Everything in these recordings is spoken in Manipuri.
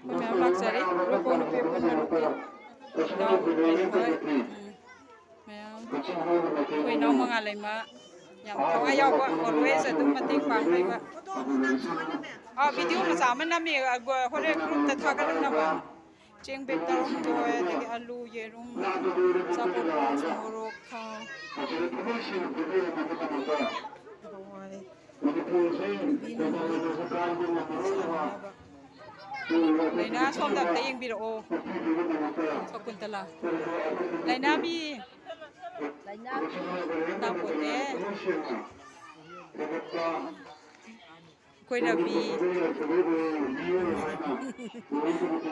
मैम लाक्चरी ग्रुप ऑन पे पुन नुपी नो होय मैम कोई नो मंगा लेमा याम थवा याव ऑलवेज अदुम मतेंग पांगबा वीडियो मचा मन नमी होरे ग्रुप ता थागरनबा चेंग बेग तरम दोय दगी आलू येरुम सापोट मोरोक था Laina somda amta yengbirao Sakuntala Laina bi Napote Koi Rabi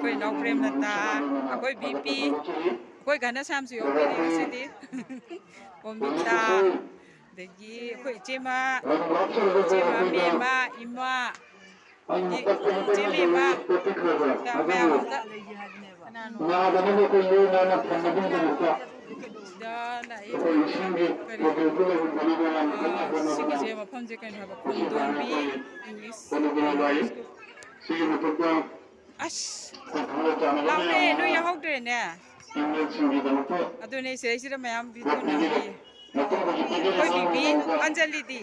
Koi Nau Prem Lata Koi BP Koi Gana Samsu Yokiri City Omita Dagi Koi Chema Mema Ima Jimmy Anjali di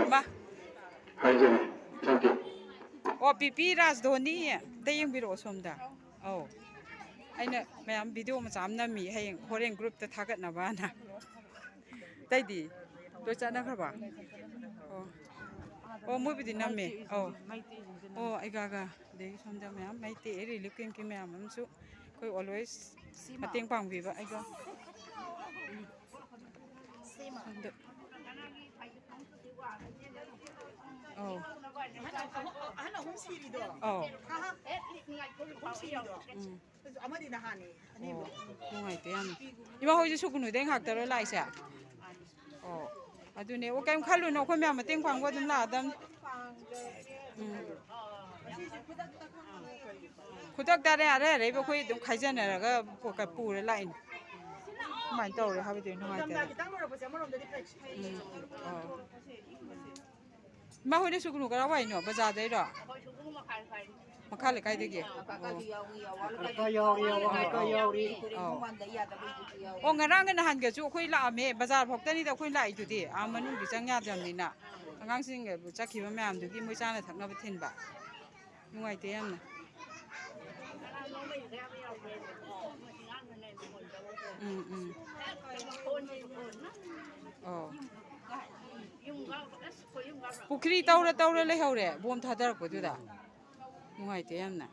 Ma Oh pipi Rajdhani dayeng biro somda oh aina mayam video ma samna mi hayeng horen group ta thagat na ba na dai di to chana khaba oh mo bidi namme oh ai ga de somda mayam mai te ri looking ki mayam am su koi always mateng pang bi ba ai ga oh oh amadi na hani ani oh ngai te am ima hoi su kunu deng hak taro lai sa oh adune o kaim khalu no khoi ma mateng pang go dum la dam khudak dare are re ba khoi dum khaijana ra ga ka pure lai mai tau re ha bi de no ngai te ma hoi su kunu ga wai no bazaar dai ro makha le kai de ge oh ngarang na han ge chu khoi la me bazaar phok tani da khoi lai tu di a manu di chang ya jam ni na angang sing ge bu chakhi ba mayam du gi moi cha na thak na ba thin ba ngai te yam na oh Pukri taura le haure bom thadar ko du da ngai te yam na